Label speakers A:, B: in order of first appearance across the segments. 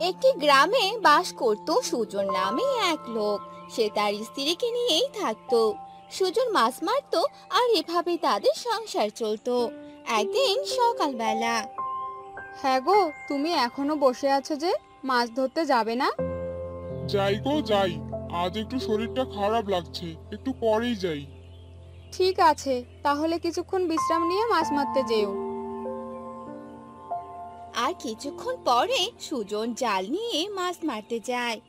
A: একটি গ্রামে বাস করত সুজন নামে এক লোক। সে তার স্ত্রীকে নিয়েই থাকতো। সুজন মাছ মারতো আর এভাবে তাদের সংসার চলতো। একদিন সকালবেলা
B: হ্যাঁ গো, তুমি এখনো বসে আছো যে? মাছ ধরতে যাবে না?
C: যাই গো যাই। আজ একটু শরীরটা খারাপ লাগছে, একটু পরেই যাই।
B: ঠিক আছে, তাহলে কিছুক্ষণ বিশ্রাম নিয়ে মাছ মারতে যেও।
A: আর কিছুক্ষণ পরে সুজন জাল নিয়ে মাছ মারতে যায়।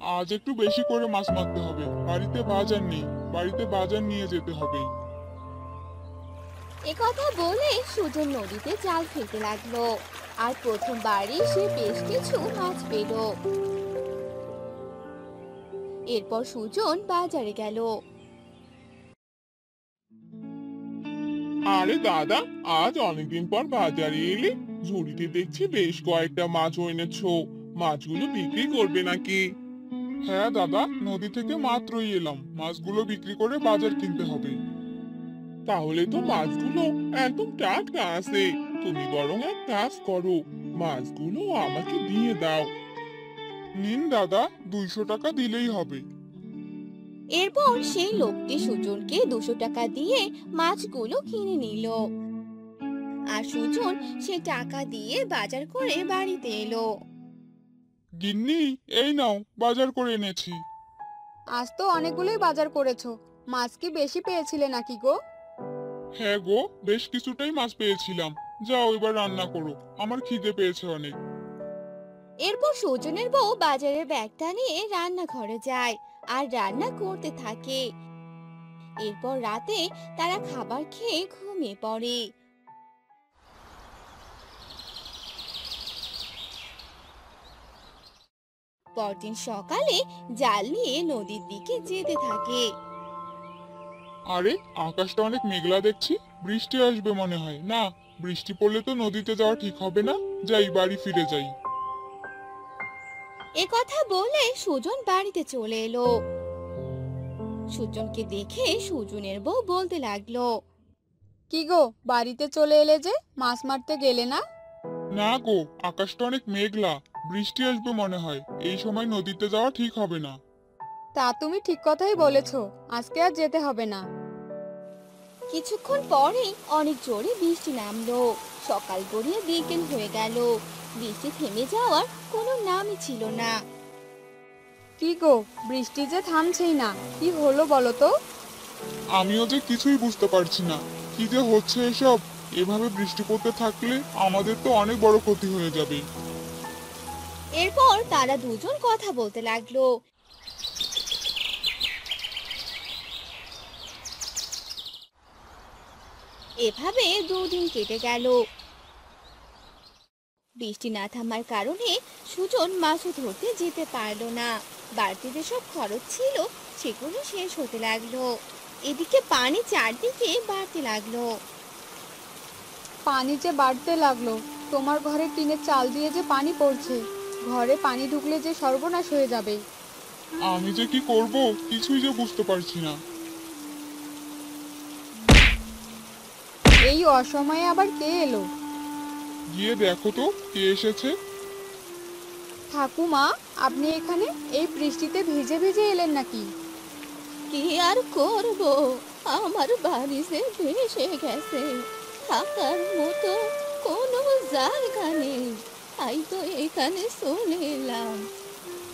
C: আজ একটু বেশি করে মাছ মারতে হবে, বাড়িতে বাজার নেই। বাড়িতে বাজার নিয়ে যেতে হবে।
A: একথা বলে সুজন নদীতে জাল ফেলতে লাগলো। আর প্রথমবারই সে বেশ কিছু মাছ পেল। এরপর সুজন বাজারে গেল।
C: আরে দাদা, আজ অনেকদিন পর বাজারে এলে। ঝুড়িতে দেখছি বেশ কয়েকটা মাছ এনেছো। মাছগুলো বিক্রি করবে নাকি? হ্যাঁ দাদা, নদী থেকে মাত্রই এলাম। মাছগুলো বিক্রি করে বাজার কিনতে হবে। তাহলে তো মাছগুলো একদম টাটকা আছে। তুমি বরং এক কাজ করো, মাছগুলো আমাকে দিয়ে দাও। নিন দাদা, 200 টাকা দিলেই হবে।
A: এরপর সেই লোকটি সুজনকে 200 টাকা দিয়ে মাছগুলো কিনে নিল। আর সুজন সে টাকা দিয়ে বাজার করে বাড়িতে এলো।
C: গিন্নি, এই নাও, বাজার করে এনেছি।
B: আজ তো অনেকগুলোই বাজার করেছো। মাছ কি বেশি পেয়েছিলে নাকি গো?
C: হ্যাঁ গো, বেশ কিছুটাই মাছ পেয়েছিলাম। যাও এবার রান্না করো, আমার খিদে পেয়েছে অনেক।
A: এরপর সুজনের বউ বাজারের ব্যাগটা নিয়ে রান্নাঘরে যায় আর রান্না করতে থাকে। এরপর রাতে তারা খাবার খেয়ে ঘুমিয়ে পড়ে। পরদিন সকালে জাল নিয়ে নদীর দিকে যেতে থাকে।
C: আরে, আকাশটা অনেক মেঘলা দেখছি। বৃষ্টি আসবে মনে হয়। না, বৃষ্টি পড়লে তো নদীতে যাওয়া ঠিক হবে না। যাই, বাড়ি ফিরে যাই।
A: এ কথা বলে সুজন বাড়িতে চলে এলো। সুজনকে দেখে সুজনের বউ বলতে লাগলো,
B: কি গো, বাড়িতে চলে এলে যে? মাছ মারতে গেলে না?
C: না গো, আকাশটা অনেক মেঘলা। বৃষ্টি আসবে মনে হয়। এই সময় নদীতে যাওয়া ঠিক হবে না।
B: তা তুমি ঠিক কথাই বলেছো, আজকে আর যেতে হবে না।
A: কিছুক্ষণ পরেই অনেক জোরে বৃষ্টি নামলো। সকাল গড়িয়ে বিকেল হয়ে গেল। বৃষ্টি থেমে যাওয়ার কোনো নামই ছিল না।
B: কি গো, বৃষ্টি যে থামছেই না, কি হলো বলো তো?
C: আমিও যে কিছুই বুঝতে পারছি না, কি যে হচ্ছে এসব। এভাবে বৃষ্টি পড়তে থাকলে আমাদের তো অনেক বড় ক্ষতি হয়ে যাবে।
A: এরপর তারা দুজন কথা বলতে লাগলো। এভাবে দুদিন কেটে গেল। বৃষ্টি না থামার কারণে সুজন মাছও ধরতে যেতে পারলো না। বাড়তি যেসব খরচ ছিল সেগুলো শেষ হতে লাগলো। এদিকে পানি চারদিকে বাড়তে লাগলো।
B: পানি যে বাড়তে লাগলো, তোমার ঘরে টিনের চাল দিয়ে যে পানি পড়ছে, ঘরে পানি ঢুকলে যে সর্বনাশ হয়ে যাবে।
C: আমি যে কি করব, কিছুই যে বুঝতে পারছি না।
B: এই অসময়ে আবার কে এলো?
C: গিয়ে দেখো তো কে এসেছে।
B: ঠাকুমা, আপনি এখানে এই বৃষ্টিতে ভিজে ভিজে এলেন নাকি?
A: কি আর করব, আমার বাড়ি যে ভেসে গেছে। থাকার মতো কোনো জায়গা নেই, তাই তো এখানে চলে এলাম।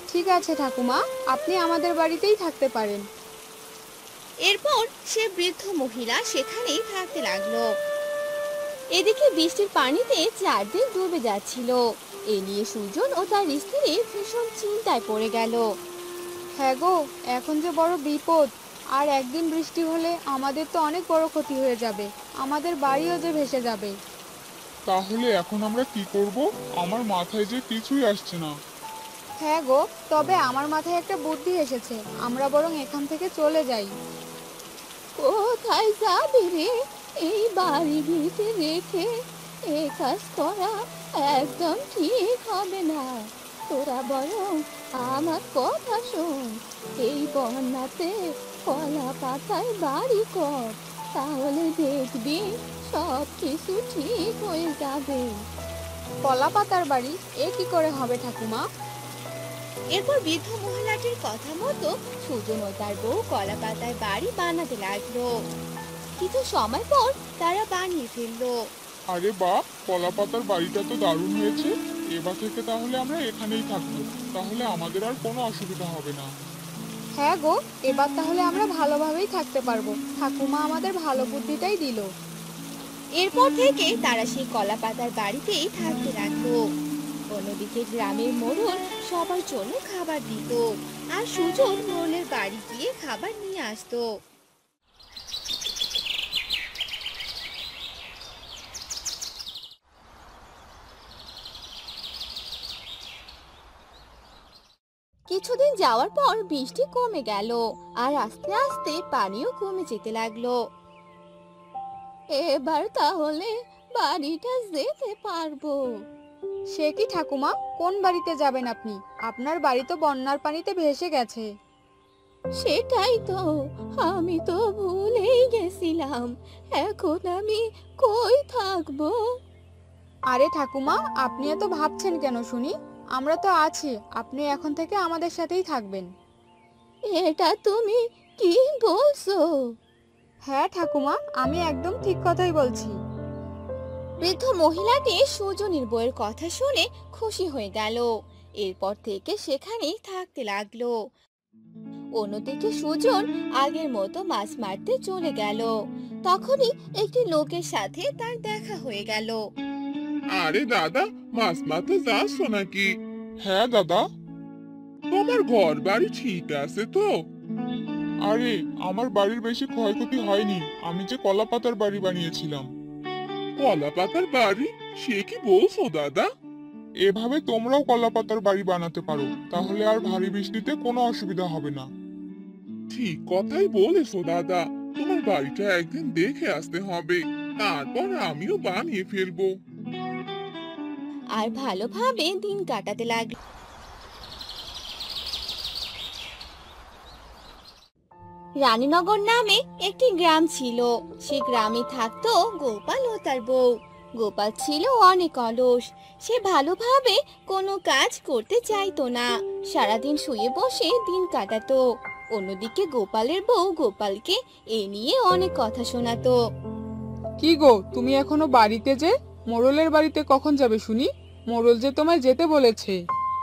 B: ঠিক আছে ঠাকুমা, আপনি আমাদের বাড়িতেই থাকতে পারেন।
A: এরপর সে বৃদ্ধ মহিলা সেখানেই থাকতে লাগলো। এদিকে বৃষ্টির পানিতে চারদিক ডুবে যাচ্ছিল। এ নিয়ে সুজন ও তার স্ত্রী ভীষণ চিন্তায় পড়ে গেল।
B: হ্যাঁ গো, এখন যে বড় বিপদ। আর একদিন বৃষ্টি হলে আমাদের তো অনেক বড় ক্ষতি হয়ে যাবে। আমাদের বাড়িও যে ভেসে যাবে।
C: তাহলে এখন আমরা কি করব? আমার মাথায় যে কিছুই আসছে না।
B: হ্যাঁ গো, তবে আমার মাথায় একটা বুদ্ধি এসেছে, আমরা বরং এখান থেকে চলে যাই।
A: কোথায় যাবি রে? এই বাড়ি ভিতে রেখে এ কাজ করা একদম ঠিক হবে না। তোরা বরং আমার কথা শোন। এই বন্যাতে কলা পাতায় বাড়ি কর, তাহলে দেখবি সব কিছু ঠিক হয়ে যাবে।
B: কলা পাতার বাড়ি এ কি করে হবে ঠাকুমা?
A: এরপর বৃদ্ধ মহিলাটির কথা মতো সুজন ও তার বউ কলা পাতায় বাড়ি বানাতে লাগলো। কিছু সময় পর তারা বানিয়ে ফেললো।
C: আরে বাহ, কলা পাতার বাড়িটা তো দারুণ হয়েছে। এবার থেকে তাহলে আমরা এখানেই থাকবো, তাহলে আমাদের আর কোনো অসুবিধা হবে না।
B: হ্যাঁ গো, এবার তাহলে আমরা ভালোভাবেই থাকতে পারবো। ঠাকুমা আমাদের ভালো বুদ্ধিটাই দিল।
A: এরপর থেকে তারা সেই কলা পাতার বাড়িতেই থাকতে লাগলো। অন্যদিকে গ্রামের মোড়ল সবার জন্য খাবার দিত, আর সুজন মোড়লের বাড়ি গিয়ে খাবার নিয়ে আসতো। কিছুদিন যাওয়ার পর বৃষ্টি কমে গেল, আর আস্তে আস্তে পানিও কমে যেতে লাগলো। এবার তাহলে বাড়িটা যেতে পারবো।
B: সে কি ঠাকুমা, কোন বাড়িতে যাবেন আপনি? আপনার বাড়ি তো বন্যার পানিতে ভেসে গেছে।
A: সেটাই তো, আমি তো ভুলেই গেছিলাম। এখন আমি কই থাকবো?
B: আরে ঠাকুমা, আপনি এত ভাবছেন কেন শুনি? আমরা তো আছি, আপনি এখন থেকে আমাদের সাথেই থাকবেন।
A: এটা তুমি কি বলছো?
B: হ্যাঁ ঠাকুমা, আমি একদম ঠিক কথাই বলছি।
A: বৃদ্ধ মহিলাটি সুজনের বউয়ের কথা শুনে খুশি হয়ে গেল। এরপর থেকে সেখানেই থাকতে লাগলো। অন্যদিকে সুজন আগের মতো মাছ মারতে চলে গেল। তখনই একটি লোকের সাথে তার দেখা হয়ে গেল।
C: আরে দাদা, মাছ মারতে যাচ্ছ নাকি? হ্যাঁ দাদা। তোমার ঘর বাড়ি ঠিক আছে তো? আরে আমার বাড়ির বেশি ক্ষয়ক্ষতি হয়নি, আমি যে কলা পাতার বাড়ি বানিয়েছিলাম। কলা পাতার বাড়ি? সে কি বলছো দাদা? এভাবে তোমরাও কলা পাতার বাড়ি বানাতে পারো, তাহলে আর ভারী বৃষ্টিতে কোনো অসুবিধা হবে না। ঠিক কথাই বলেছো দাদা, তোমার বাড়িটা একদিন দেখে আসতে হবে, তারপর আমিও বানিয়ে ফেলবো।
A: আর ভালোভাবে দিন কাটাতে লাগলো। রানীনগর নামে একটি গ্রাম ছিল। সে গ্রামে থাকতো গোপাল ও তার বউ। গোপাল ছিল অনেক অলস। সে ভালোভাবে কোনো কাজ করতে চাইতো না, সারাদিন শুয়ে বসে দিন কাটাতো। অন্যদিকে গোপালের বউ গোপালকে এ নিয়ে অনেক কথা শোনাতো।
D: কি গো, তুমি এখনো বাড়িতে? যে মোড়লের বাড়িতে কখন যাবে শুনি? মোড়ল যে তোমায় যেতে বলেছে।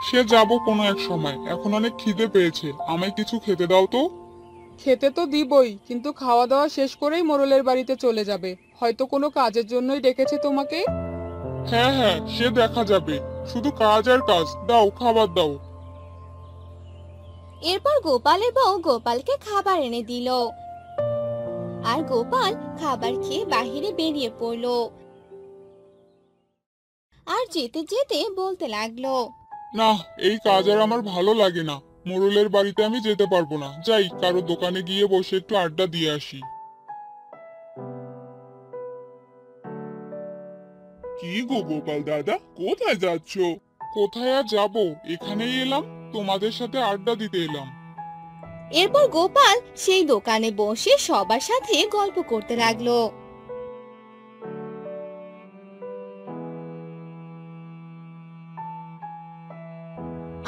C: সে যাব কোনো এক সময়, এখন অনেক খিদে পেয়েছে, আমায় কিছু খেতে দাও তো।
D: খেতে তো দিবই, কিন্তু খাওয়া দাওয়া শেষ করেই মোড়লের বাড়িতে চলে যাবে। হয়তো কোনো কাজের জন্যই ডেকেছে তোমাকে।
C: হ্যাঁ হ্যাঁ, সে দেখা যাবে, শুধু কাজ আর কাজ, দাও খাবার দাও।
A: এরপর গোপালের বউ গোপালকে খাবার এনে দিল, আর গোপাল খাবার খেয়ে বাহিরে বেরিয়ে পড়লো। আর যেতে যেতে বলতে লাগলো,
C: না, এই কাজ আর আমার ভালো লাগে না। মোড়লের বাড়িতে আমি যেতে পারবো না, যাই কারো দোকানে গিয়ে বসে একটু আড্ডা দিয়ে আসি। কি গো গোপাল দাদা, কোথায় যাচ্ছ? কোথায় আর যাবো, এখানেই এলাম, তোমাদের সাথে আড্ডা দিতে এলাম।
A: এরপর গোপাল সেই দোকানে বসে সবার সাথে গল্প করতে লাগলো।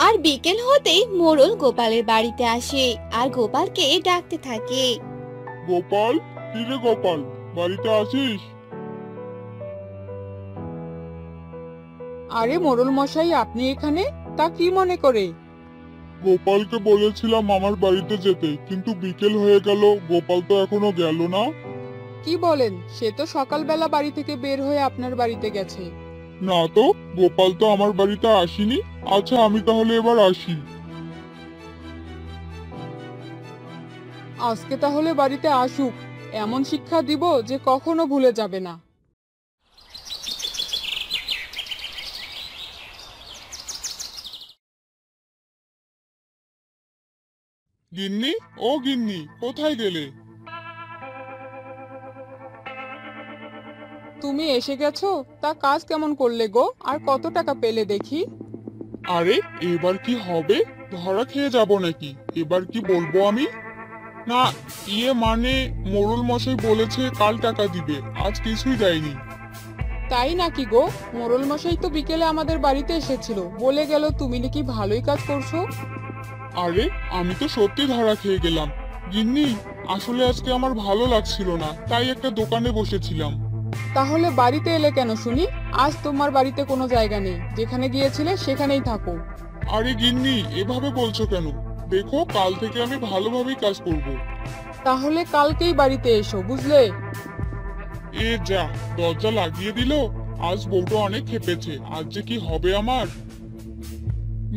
A: আর বিকেল হতেই মোড়ল গোপালের বাড়িতে আসে আর গোপালকে ডাকতে থাকে।
C: গোপাল, কি রে গোপাল, বাড়িতে আছিস?
D: আরে মোড়ল মশাই, আপনি এখানে? তা কি মনে করে?
C: গোপালকে বলেছিলাম আমার বাড়িতে যেতে, কিন্তু বিকেল হয়ে গেল, গোপাল তো এখনো গেল না।
D: কি বলেন? সে তো সকালবেলা বাড়ি থেকে বের হয়ে আপনার বাড়িতে গেছে।
C: না তো, গোপাল তো আমার বাড়িতে আসেনি। আচ্ছা, আমি তাহলে এবার আসি।
D: আজকে তাহলে বাড়িতে আসুক, এমন শিক্ষা দিব যে কখনো ভুলে যাবে না।
C: গিন্নি, ও গিন্নি, কোথায় গেলে?
D: তুমি এসে গেছো? তা কাজ কেমন করলে গো? আর কত টাকা পেলে দেখি?
C: আরে, এবার কি হবে? ধরা খেয়ে যাব নাকি? এবার কি বলবো আমি? না, মানে মোড়ল মশাই বলেছে কাল টাকা দিবে, আজ কিছুই দেয়নি।
D: তাই নাকি গো? মোড়ল মশাই তো বিকেলে আমাদের বাড়িতে এসেছিল, বলে গেল তুমি নাকি ভালোই কাজ করছো।
C: আরে আমি তো সত্যি ধরা খেয়ে গেলাম। গিন্নি, আসলে আজকে আমার ভালো লাগছিল না, তাই একটা দোকানে বসেছিলাম।
D: তাহলে বাড়িতে এলে কেন শুনি? আজ তোমার বাড়িতে কোনো জায়গা নেই, যেখানে গিয়েছিলে সেখানেই থাকো।
C: আরে গিন্নি, এভাবে বলছো কেন? দেখো, কাল থেকে আমি ভালোভাবেই কাজ করব।
D: তাহলে কালকেই বাড়িতে এসো, বুঝলে?
C: এ যা, দরজা লাগিয়ে দিল। আজ বউটা অনেক খেপেছে, আজ যে কি হবে আমার।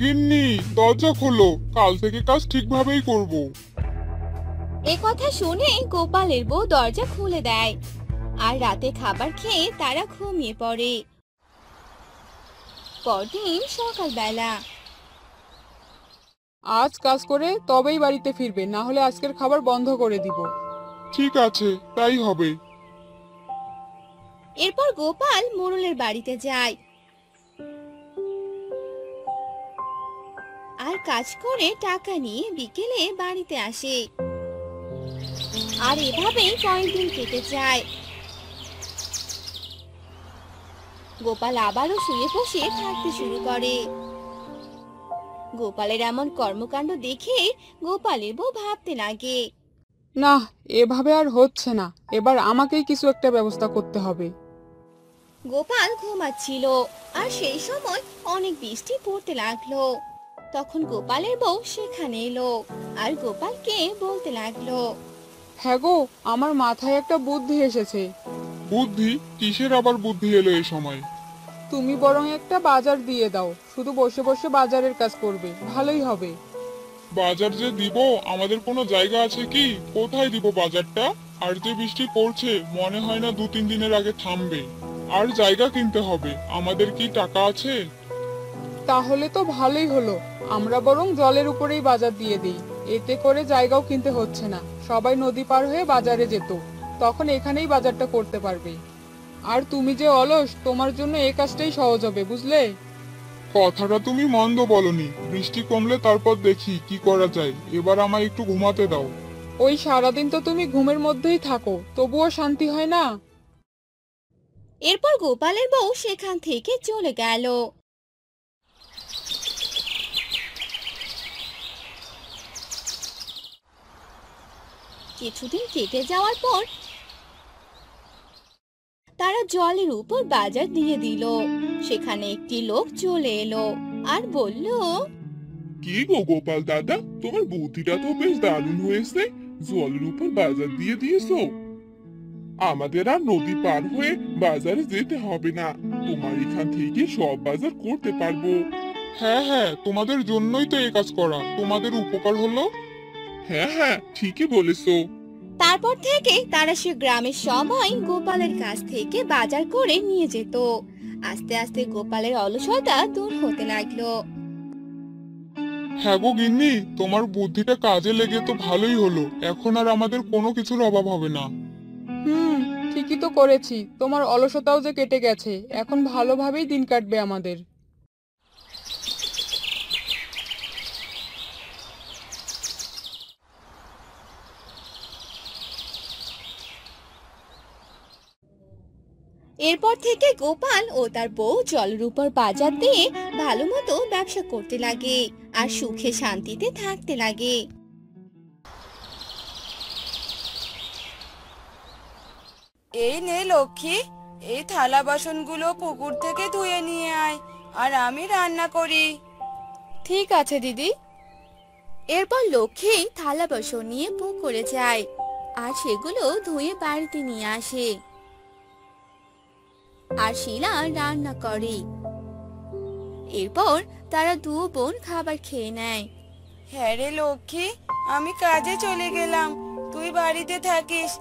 C: গিন্নি, দরজা খোলো, কাল থেকে কাজ ঠিকভাবেই করব।
A: এ কথা শুনে গোপালের বউ দরজা খুলে দেয় আর রাতে খাবার খেয়ে তারা ঘুমিয়ে পড়ে। পরদিন সকালবেলা
D: আজ কাজ করে তবেই বাড়িতে ফিরবে, না হলে আজকের খাবার বন্ধ করে দিব।
C: ঠিক আছে, তাই হবে।
A: এরপর গোপাল মোড়লের বাড়িতে যায় আর কাজ করে টাকা নিয়ে বিকেলে বাড়িতে আসে। আর এভাবেই কয়েকদিন কেটে যায়। গোপাল আবারও শুয়ে বসে থাকতে শুরু করে। গোপালের এমন কর্মকাণ্ড দেখে গোপালের বউ ভাবতে লাগে,
D: না, এভাবে আর হচ্ছে না, এবার আমাকেই কিছু একটা ব্যবস্থা করতে হবে।
A: গোপাল ঘুমাচ্ছিল আর সেই সময় অনেক বৃষ্টি পড়তে লাগলো। তখন গোপালের বউ সেখানে এলো আর গোপালকে বলতে লাগলো,
D: হ্যাঁ গো, আমার মাথায় একটা বুদ্ধি এসেছে।
C: বুদ্ধি? কিসের আবার বুদ্ধি এলো এই সময়?
D: তুমি বরং একটা বাজার দিয়ে দাও, শুধু বসে বসে বাজারের কাজ করবে, ভালোই হবে।
C: বাজার যে দিব, আমাদের কোনো জায়গা আছে কি? কোথায় দিব বাজারটা? আর যে বৃষ্টি পড়ছে, মনে হয় না 2-3 দিনের আগে থামবে। আর জায়গা কিনতে হবে, আমাদের কি টাকা আছে?
D: তাহলে তো ভালোই হলো, আমরা বরং জলের উপরেই বাজার দিয়ে দিই, এতে করে জায়গাও কিনতে হচ্ছে না, সবাই নদী পার হয়ে বাজারে যেত, তখন এখানেই বাজারটা করতে পারবে। আর তুমি যে অলস, তোমার জন্য এই কাজটাই সহজ হবে, বুঝলে?
C: কথাটা তুমি মন্দ বলনি। বৃষ্টি কমলে তারপর দেখি কি করা যায়, এবার আমায় একটু ঘুমাতে দাও।
D: ওই সারাদিন তো তুমি ঘুমের মধ্যেই থাকো, তবুও শান্তি হয় না।
A: এরপর গোপালের বউ সেখান থেকে চলে গেল। কিছুদিন কেটে যাওয়ার পর তারা জলের উপর বাজার দিয়ে দিল। সেখানে একটি লোক চলে এলো আর বলল,
C: কি গো গোপাল দাদা, তোমার বুদ্ধিটা তো বেশ দারুণ হয়েছে। জলের উপর বাজার দিয়ে দিয়েছো। আমাদের আর নদী পার হয়ে বাজারে যেতে হবে না, তোমার এখান থেকে সব বাজার করতে পারবো। হ্যাঁ হ্যাঁ, তোমাদের জন্যই তো এই কাজ করা, তোমাদের উপকার হলো। হ্যাঁ হ্যাঁ, ঠিকই বলেছো।
A: তারপর থেকে তারা সে গ্রামের সবাই গোপালের কাছ থেকে বাজার করে নিয়ে যেত। আস্তে আস্তে গোপালের অলসতা দূর হতে লাগলো।
C: হ্যাঁ গো গিন্নি, তোমার বুদ্ধিটা কাজে লেগে তো ভালোই হলো, এখন আর আমাদের কোনো কিছুর অভাব হবে না।
D: হুম, ঠিকই তো করেছি, তোমার অলসতাও যে কেটে গেছে, এখন ভালোভাবেই দিন কাটবে আমাদের।
A: এরপর থেকে গোপাল ও তার বউ জলের উপর বাজার দিয়ে ভালো মতো ব্যবসা করতে লাগে আর সুখে শান্তিতে থাকতে লাগে।
E: এই নে লক্ষ্মী, এই থালা বাসনগুলো পুকুর থেকে ধুয়ে নিয়ে আয়, আর আমি রান্না করি।
B: ঠিক আছে দিদি।
A: এরপর লক্ষ্মী থালা বাসন নিয়ে পুকুরে যায় আর সেগুলো ধুয়ে বাড়িতে নিয়ে আসে। আর শিলা রান্না করে। এরপর তারা দু বোন খাবার খেয়ে নেয়।
E: হ্যাঁ রে লক্ষ্মী, আমি কাজে চলে গেলাম, তুই বাড়িতে থাকিস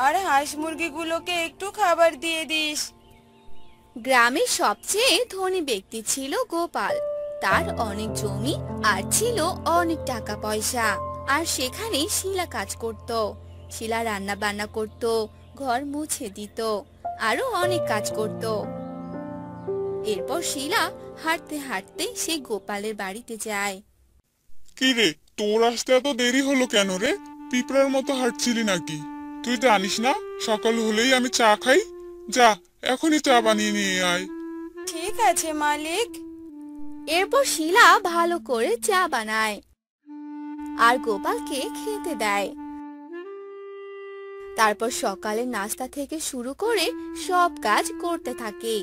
E: আর হাঁস মুরগিগুলোকে একটু খাবার দিয়ে দিস।
A: গ্রামের সবচেয়ে ধনী ব্যক্তি ছিল গোপাল। তার অনেক জমি আর ছিল অনেক টাকা পয়সা। আর সেখানে শিলা কাজ করত। শিলা রান্না বান্না করত, ঘর মুছে দিত, আরো অনেক কাজ করত। এরপর শিলা হাঁটতে হাঁটতে সেই গোপালের বাড়িতে যায়।
C: কি রে, তোর আসতে এত দেরি হলো কেন রে? পিঁপড়ার মতো হাঁটছিলি নাকি? তুই জানিস না সকাল হলেই আমি চা খাই? যা, এখনই চা বানিয়ে নিয়ে আয়।
E: ঠিক আছে মালিক।
A: এরপর শিলা ভালো করে চা বানায় আর গোপালকে খেতে দেয়। তারপর সকালে নাস্তা থেকে শুরু করে সব কাজ করতে থাকে।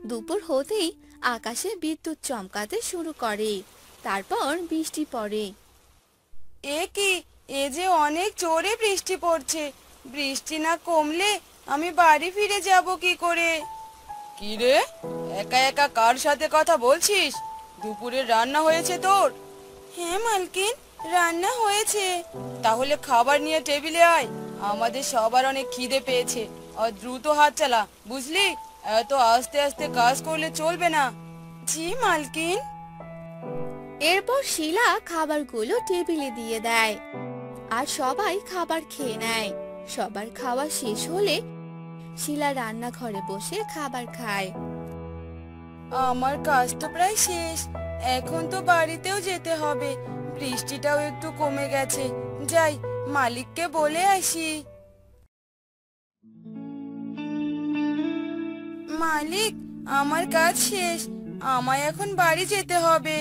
A: দুপুর হতেই আকাশে বিদ্যুৎ চমকাতে শুরু করে, তারপর বৃষ্টি পড়ে।
E: এ কি, এ যে অনেক জোরে বৃষ্টি পড়ছে। বৃষ্টি না কমলে আমি বাড়ি ফিরে যাব কি করে? কি রে, একা একা কার সাথে কথা বলছিস? দুপুরের রান্না হয়েছে তোর? হ্যাঁ মালকিন, রান্না হয়েছে। তাহলে খাবার নিয়ে টেবিলে আয়, আমাদের সবার অনেক খিদে পেয়েছে। আর দ্রুত হাত চালা, বুঝলি? এত আস্তে আস্তে কাজ করলে চলবে না। জি মালকিন।
A: এরপর শিলা খাবারগুলো টেবিলে দিয়ে দেয় আর সবাই খাবার খেয়ে নেয়। সবার খাওয়া শেষ হলে শিলা রান্নাঘরে বসে খাবার খায়।
E: আমার কাজ তো প্রায় শেষ, এখন তো বাড়িতেও যেতে হবে। বৃষ্টিটাও একটু কমে গেছে, যাই মালিককে বলে আসি। মালিক, আমার কাজ শেষ, আমায় এখন বাড়ি যেতে হবে।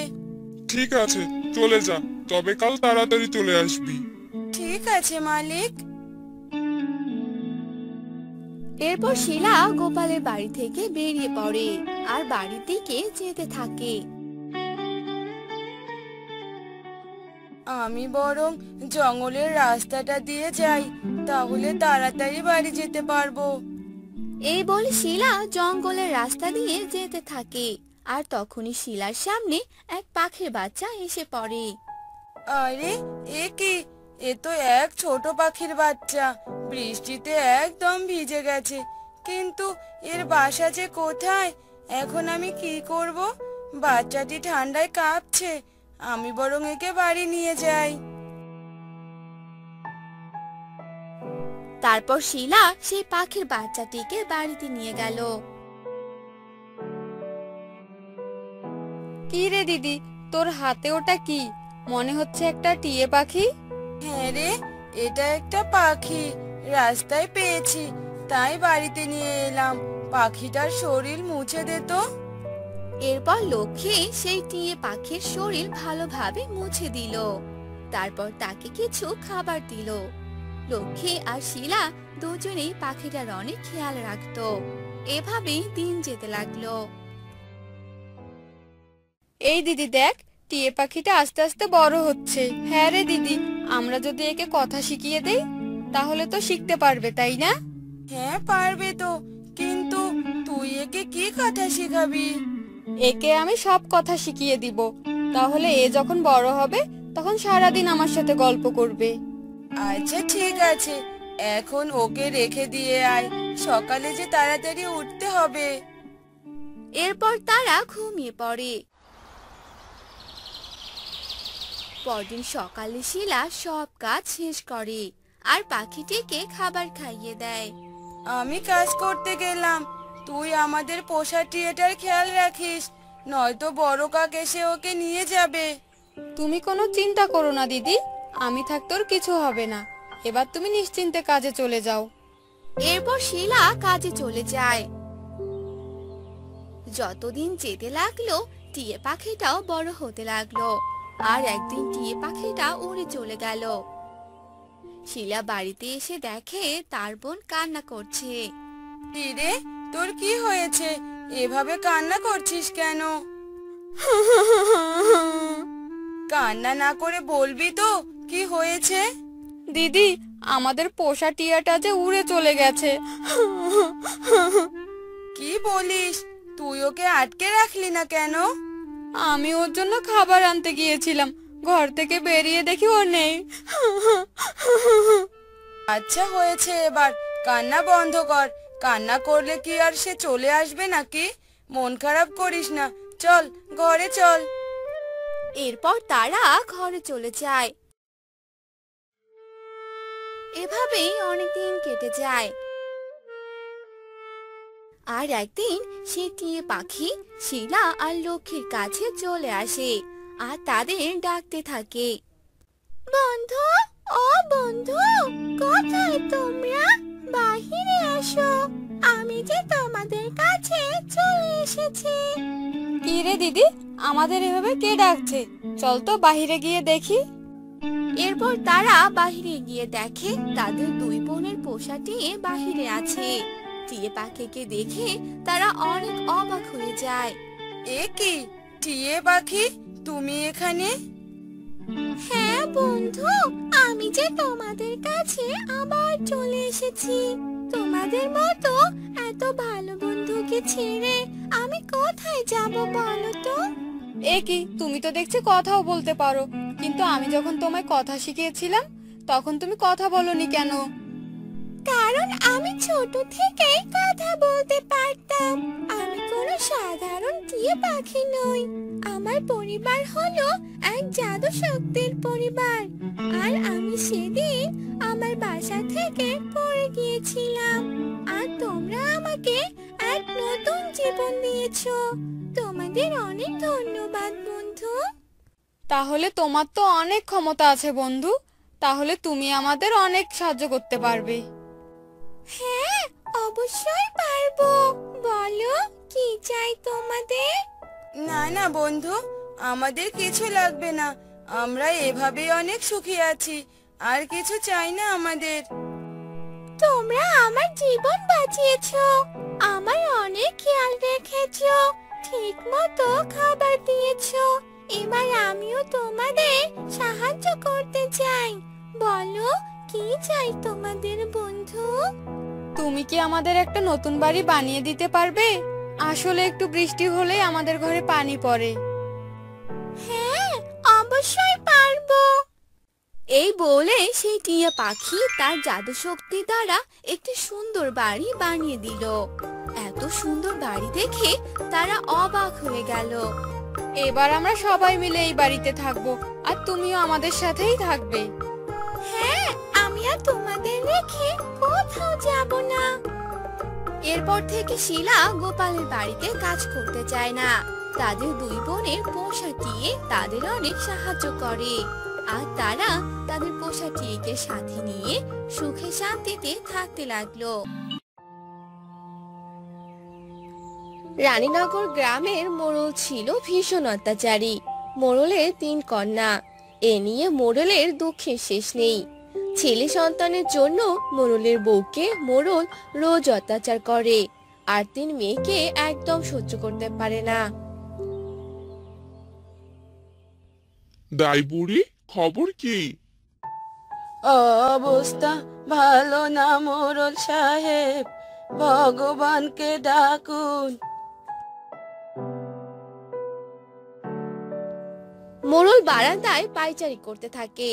C: ঠিক আছে, চলে যা, তবে কাল তাড়াতাড়ি চলে আসবি।
E: ঠিক আছে মালিক।
A: এরপর শিলা গোপালের বাড়ি থেকে বেরিয়ে পড়ে আর বাড়ির দিকে যেতে থাকে।
E: আমি বরং জঙ্গলের রাস্তাটা দিয়ে যাই, তাহলে তাড়াতাড়ি বাড়ি যেতে পারবো।
A: এই বলে শিলা জঙ্গলের রাস্তা দিয়ে যেতে থাকে আর তখনই শিলার সামনে এক পাখির বাচ্চা এসে পড়ে।
E: আরে, এ কি, এ তো এক ছোট পাখির বাচ্চা। বৃষ্টিতে একদম ভিজে গেছে, কিন্তু এর বাসা যে কোথায়? এখন আমি কি করব? বাচ্চাটি ঠান্ডায় কাঁপছে, আমি বরং একে বাড়ি নিয়ে যাই।
A: তারপর শিলা সেই পাখির বাচ্চাটিকে বাড়িতে নিয়ে গেল।
B: কি রে দিদি, তোর হাতে ওটা কি? মনে হচ্ছে একটা টিয়ে পাখি।
E: হ্যাঁ রে, এটা একটা পাখি, রাস্তায় পেয়েছি তাই বাড়িতে নিয়ে এলাম। পাখিটার শরীর মুছে দে তো।
A: এরপর লক্ষ্মী সেই টিয়ে পাখির শরীর ভালোভাবে মুছে দিল, তারপর তাকে কিছু খাবার দিল। লক্ষ্মী আর শিলা দুজনেই পাখিটার অনেক খেয়াল রাখতো। এভাবেই দিন যেতে লাগলো।
B: এই দিদি দেখ, টিয়ে পাখিটা আস্তে আস্তে বড় হচ্ছে। হ্যাঁ রে দিদি, আমরা যদি একে কথা শিখিয়ে দেই তাহলে তো শিখতে পারবে, তাই না?
E: হ্যাঁ পারবে তো, কিন্তু তুই একে কি কথা শেখাবি?
B: একে আমি সব কথা শিখিয়ে দিব, তাহলে এ যখন বড় হবে তখন সারাদিন আমার সাথে গল্প করবে।
E: আচ্ছা ঠিক আছে, এখন ওকে রেখে দিয়ে আয়, সকালে যে তাড়াতাড়ি উঠতে হবে।
A: এরপর তারা ঘুমিয়ে পড়ে। পরদিন সকালে শিলা সব কাজ শেষ করে আর পাখিটিকে খাবার খাইয়ে দেয়।
E: আমি কাজ করতে গেলাম, তুই আমাদের পোষা টিয়েটার খেয়াল রাখিস, নয়তো বড় কাক এসে ওকে নিয়ে যাবে।
B: তুমি কোনো চিন্তা করো না দিদি, আমি থাকতে ওর কিছু হবে না। এবার তুমি নিশ্চিন্তে কাজে চলে যাও।
A: এরপর শিলা কাজে চলে যায়। যতদিন যেতে লাগলো টিয়ে পাখিটাও বড় হতে লাগলো আর একদিন টিয়ে পাখিটা উড়ে চলে গেল। শিলা বাড়িতে এসে দেখে তার বোন কান্না করছে।
E: কি রে, তোর কি হয়েছে? এভাবে কান্না করছিস কেন? কান্না না করে বলবি তো কি হয়েছে?
B: দিদি, আমাদের পোষা টিয়াটা যে উড়ে চলে গেছে।
E: কি বলিস? তুই ওকে আটকে রাখলি না কেন?
B: আমি ওর জন্য খাবার আনতে গিয়েছিলাম, ঘর থেকে বেরিয়ে দেখি ও নেই।
E: আচ্ছা হয়েছে, এবার কান্না বন্ধ কর। কান্না করলে কি আর সে চলে আসবে নাকি? মন খারাপ করিস না, চল ঘরে চল।
A: এরপর তারা ঘরে চলে যায়। এভাবেই অনেকদিন কেটে যায়। আর একদিন সে টিয়ে পাখি শিলা আর লক্ষ্মীর কাছে চলে আসে আর তাদের ডাকতে থাকে, বন্ধু ও বন্ধু, কোথায় তোমরা? বাহিরে আসো, আমি যে তোমাদের কাছে চলে এসেছি।
B: কি রে দিদি, আমাদের এভাবে কে ডাকছে? চল তো বাহিরে গিয়ে দেখি।
A: এরপর তারা বাহিরে গিয়ে দেখে তাদের দুই বোনের পোষা টিয়ে বাহিরে আছে। টিয়ে পাখিকে দেখে তারা অনেক অবাক হয়ে যায়।
E: এ কি, টিয়ে পাখি, তুমি এখানে?
A: হ্যাঁ বন্ধু, আমি যে তোমাদের কাছে আবার চলে এসেছি। তোমাদের মতো এত ভালো বন্ধুকে ছেড়ে আমি কোথায় যাব বলো তো?
B: এ কি, তুমি তো দেখছি কথাও বলতে পারো, কিন্তু আমি যখন তোমায় কথা শিখিয়েছিলাম তখন তুমি কথা বলনি কেন?
A: কারণ আমি ছোট থেকেই কথা বলতে পারতাম। আমি কোনো সাধারণ টিয়া পাখি নই। আমার পরিবার হলো এক জাদু শক্তির পরিবার। আর আমি সেদিন আমার বাসা থেকে পড়ে গিয়েছিলাম। আর তোমরা আমাকে এক নতুন জীবন দিয়েছো। তোমাদের অনেক ধন্যবাদ বন্ধু।
B: তাহলে তোমার তো অনেক ক্ষমতা আছে বন্ধু, তাহলে তুমি আমাদের অনেক সাহায্য করতে পারবে।
A: হ্যাঁ, অবশ্যই পারবো। বলো, কি চাই তোমাদের?
E: না না বন্ধু, আমাদের কিছু লাগবে না। আমরা এভাবেই অনেক সুখী আছি, আর কিছু চাই না আমাদের।
A: তোমরা আমার জীবন বাঁচিয়েছো, আমার অনেক খেয়াল রেখেছো, ঠিক মতো খাবার দিয়েছো। এবার আমিও তোমাদের সাহায্য করতে চাই। বলো, কি চাই তোমাদের বন্ধু?
B: তুমি কি আমাদের একটা নতুন বাড়ি বানিয়ে দিতে পারবে? আসলে একটু বৃষ্টি হলেই আমাদের ঘরে পানি পড়ে।
A: হ্যাঁ, অবশ্যই পারবো। এই বলে সেই টিয়া পাখি তার জাদু শক্তি দ্বারা একটি সুন্দর বাড়ি বানিয়ে দিল। এত সুন্দর বাড়ি দেখে তারা অবাক হয়ে গেল।
B: এবার আমরা সবাই মিলে এই বাড়িতে থাকবো, আর তুমিও আমাদের সাথেই থাকবে।
A: হ্যাঁ, আমি আর তোমাদের রেখে কোথাও যাব না। এরপর থেকে শিলা গোপালের বাড়িতে কাজ করতে চায় না। তাদের দুই বোনের পোষা টিয়ে তাদের অনেক সাহায্য করে। আর তারা তাদের পোষা টিয়েকে সাথে নিয়ে সুখে শান্তিতে থাকতে লাগলো। রানীনগর গ্রামের মোড়ল ছিল ভীষণ অত্যাচারী। মোড়লের 3 কন্যা। এ নিয়ে মোড়লের দুঃখের শেষ নেই। ছেলে সন্তানের জন্য মোড়লের বউকে মোড়ল রোজ অত্যাচার করে, আর 3 মেয়েকে একদম সহ্য করতে পারে না।
C: দাই বুড়ি, খবর কি?
E: অবস্থা ভালো না মোড়ল সাহেব, ভগবানকে ডাকুন।
A: মোড়ল বারান্দায় পায়চারি করতে থাকে।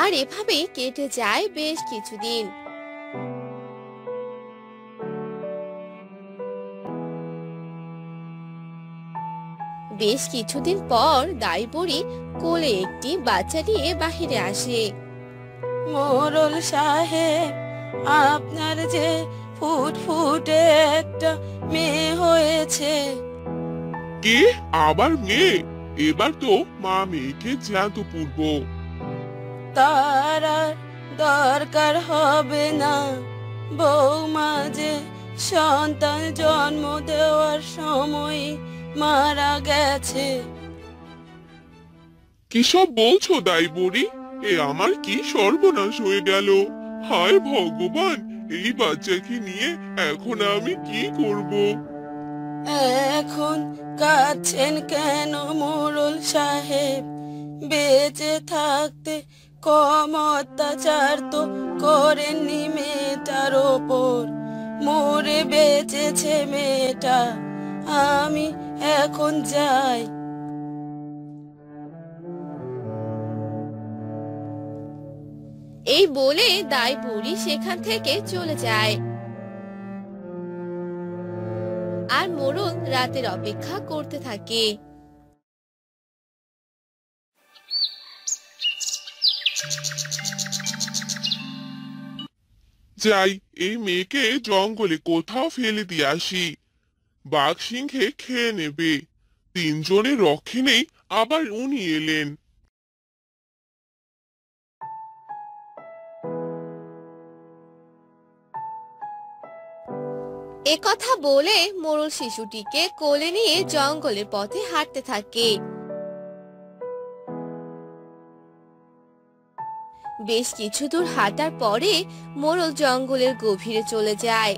A: আর এভাবে কেটে যায় বেশ কিছুদিন। বেশ কিছুদিন পর দাই বুড়ি কোলে একটি বাচ্চা নিয়ে বাহিরে আসে।
E: মোড়ল সাহেব, আপনার যে ফুটফুটে একটা মেয়ে হয়েছে।
C: কি, আবার মেয়ে? এবার তো মা মেয়েকে জ্যান্ত পুরব।
E: তার আর দরকার হবে না। বৌমা যে সন্তান জন্ম দেওয়ার সময় মারা গেছে।
C: কিসব বলছো দাই বুড়ি? এ আমার কি সর্বনাশ হয়ে গেল! হায় ভগবান, এই বাচ্চাকে নিয়ে এখন আমি কি করব?
E: এখন কাঁদছেন কেন মোড়ল সাহেব? বেঁচে থাকতে কম অত্যাচার তো করেননি মেয়েটার ওপর। মরে বেঁচেছে মেয়েটা। আমি এখন যাই।
A: এই বলে দাই বুড়ি সেখান থেকে চলে যায়। আর মোড়ল রাতের অপেক্ষা করতে থাকে।
C: যাই, এই মেয়েকে জঙ্গলে কোথাও ফেলে দিয়ে আসি। বাঘ সিংহে খেয়ে নেবে। তিনজনের রক্ষে নেই, আবার উনি এলেন।
A: একথা বলে মোড়ল শিশুটিকে কোলে নিয়ে জঙ্গলের পথে হাঁটতে থাকে। বেশ কিছু দূর হাঁটার পরে মোড়ল জঙ্গলের গভীরে চলে যায়।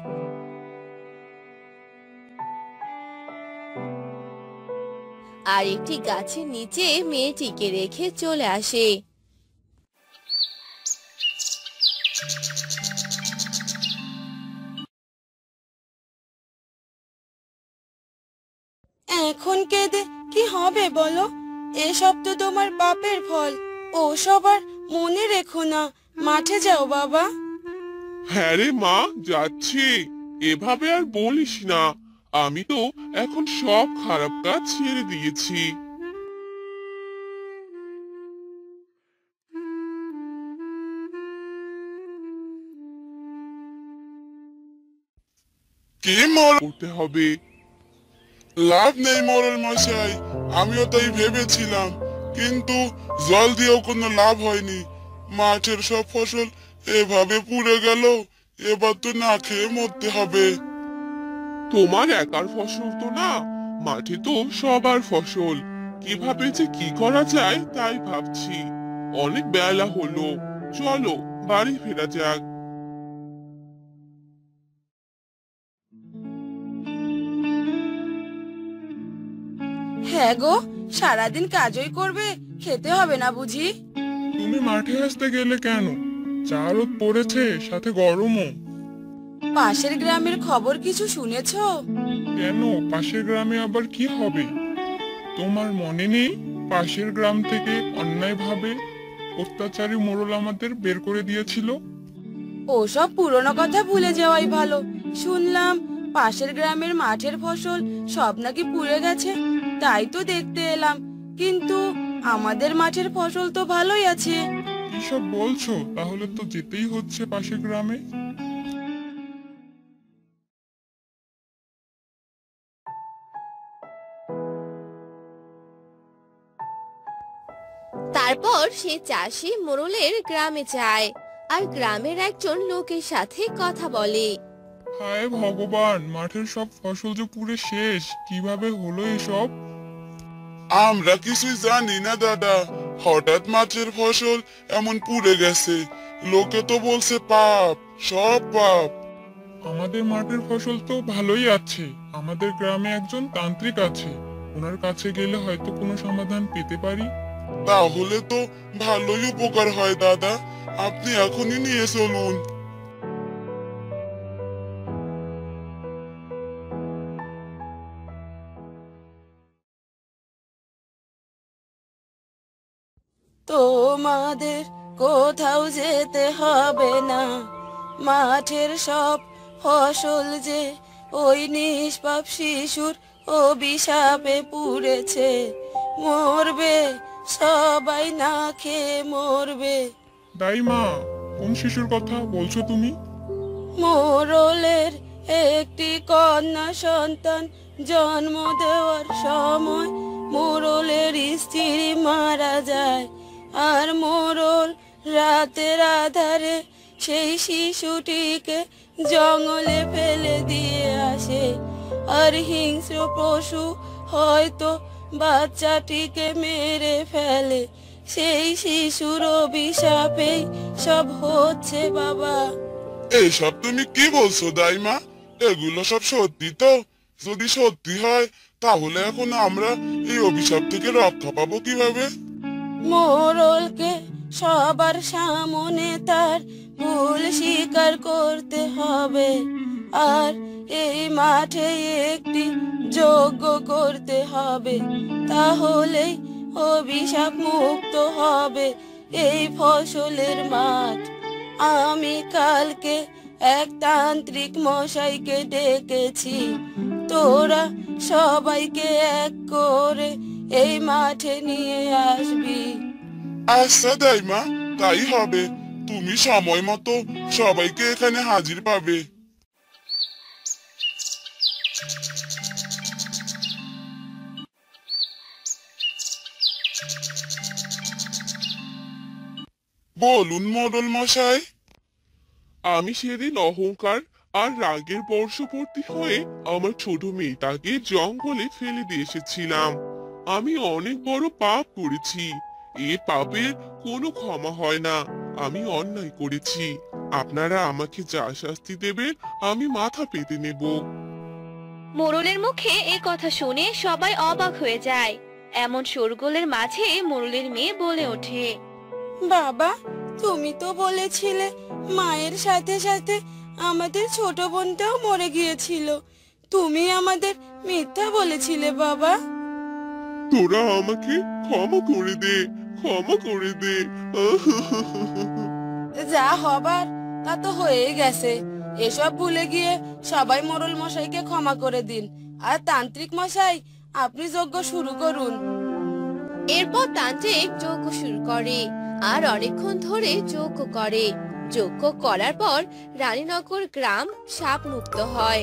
A: আর একটি গাছের নিচে মেয়েটিকে রেখে চলে আসে।
E: এখন কেঁদে কি হবে বলো? এসব তো তোমার পাপের ফল। ওসব আর মনে রেখো না, মাঠে যাও বাবা।
C: হ্যাঁ রে মা, যাচ্ছি। এভাবে আর বলিস না, আমি তো এখন সব খারাপ কাজ ছেড়ে দিয়েছি।
F: কি মরণ করতে হবে? লাভ নেই মোড়ল মশাই, আমিও তাই ভেবেছিলাম, কিন্তু জল দিয়েও কোনো লাভ হয়নি। মাঠের সব ফসল এভাবে পুড়ে গেল, এবার তো না খেয়ে মরতে হবে।
C: তোমার একার ফসল তো না, মাঠে তো সবার ফসল। কিভাবে যে কি করা যায় তাই ভাবছি। অনেক বেলা হলো, চলো বাড়ি ফেরা যাক।
E: হ্যাঁ গো, সারাদিন কাজই করবে, খেতে হবে না বুঝি?
F: তুমি মাঠে আসতে গেলে কেন? চা রোদ পড়েছে, সাথে গরমও।
E: পাশের গ্রামের খবর কিছু শুনেছো?
F: কেন, পাশের গ্রামে আবার কি হবে? তোমার মনে নেই, পাশের গ্রাম থেকে অন্যায়ভাবে অত্যাচারী মোড়ল আমাদের বের করে দিয়েছিল?
E: ওসব পুরনো কথা ভুলে যাওয়াই ভালো। শুনলাম পাশের গ্রামের মাঠের ফসল সব নাকি পুড়ে গেছে, তাই তো দেখতে এলাম। কিন্তু আমাদের মাঠের ফসল তো ভালোই আছে।
F: কিসব বলছো? তাহলে তো যেতেই হচ্ছে পাশের গ্রামে।
A: তারপর সে চাষি মোড়লের গ্রামে যায় আর গ্রামের একজন লোকের সাথে কথা বলে।
F: হায় ভগবান, মাঠের সব ফসল যে পুড়ে শেষ, কিভাবে হলো এসব? আমরা কিছুই জানি না দাদা, হঠাৎ মাঠের ফসল এমন পুড়ে গেছে। লোকে তো বলছে পাপ, সব পাপ। আমাদের মাঠের ফসল তো ভালোই আছে। আমাদের গ্রামে একজন তান্ত্রিক আছে, ওনার কাছে গেলে হয়তো কোনো সমাধান পেতে পারি। তাহলে তো ভালোই উপকার হয় দাদা, আপনি এখনই নিয়ে চলুন।
E: তোমাদের কোথাও যেতে হবে না, মাঠের সব ফসল যে ওই নিষ্পাপ শিশুর অভিশাপে পুড়েছে, মরবে, সবাই না খেয়ে মরবে।
F: দাইমা, কোন শিশুর কথা বলছো তুমি?
E: মোড়লের একটি কন্যা সন্তান জন্ম দেওয়ার সময় মোড়লের স্ত্রী মারা যায়, আর মোড়ল রাতের আধারে সেই শিশুটিকে জঙ্গলে ফেলে দিয়ে আসে। আর হিংস্র পশু হয়তো বাচ্চাটিকে মেরে ফেলে। সেই শিশুর অভিশাপেই সব হচ্ছে বাবা।
F: এইসব তুমি কি বলছো দাইমা? এগুলো সব সত্যি তো? যদি সত্যি হয় তাহলে এখন আমরা এই অভিশাপ থেকে রক্ষা পাবো কিভাবে?
E: মোড়লকে সবার সামনে তার ভুল স্বীকার করতে হবে, আর এই মাঠে একটি যজ্ঞ করতে হবে, তাহলেই অভিশাপ মুক্ত হবে এই ফসলের মাঠ। আমি কালকে এক তান্ত্রিক মশাইকে ডেকেছি, তোরা সবাইকে এক করে এই মাঠে নিয়ে আসবি।
F: আচ্ছা দাইমা, তাই হবে। তুমি সময় মতো সবাইকে এখানে হাজির পাবে। বলুন মোড়ল মশাই।
C: আমি সেদিন অহংকার আর রাগের বর্ষবর্তী হয়ে আমার ছোট মেয়েটাকে জঙ্গলে ফেলে দিয়ে এসেছিলাম। আমি অনেক বড় পাপ করেছি। এ পাপের কোনো ক্ষমা হয় না। আমি অন্যায় করেছি। আপনারা আমাকে যা শাস্তি দেবেন আমি মাথা পেতে নেব।
G: মোড়লের মুখে এ কথা শুনে সবাই অবাক হয়ে যায়। এমন শোরগোলের মাঝে মোড়লের মেয়ে বলে ওঠে,
E: বাবা, তুমি তো বলেছিলে মায়ের সাথে সাথে আমাদের ছোট বোনটাও মরে গিয়েছিল। তুমি আমাদের মিথ্যা বলেছিলে বাবা।
C: তোরা আমাকে ক্ষমা করে দে, ক্ষমা করে দে।
E: যা হবার তা তো হয়ে গেছে। এসব ভুলে গিয়ে সবাই মোড়ল মশাইকে ক্ষমা করে দিন। আর তান্ত্রিক মশাই, আপনি যজ্ঞ শুরু করুন।
A: এরপর তান্ত্রিক যজ্ঞ শুরু করে আর অনেকক্ষণ ধরে যজ্ঞ করে। যজ্ঞ করার পর রানীনগর গ্রাম সাপ মুক্ত হয়।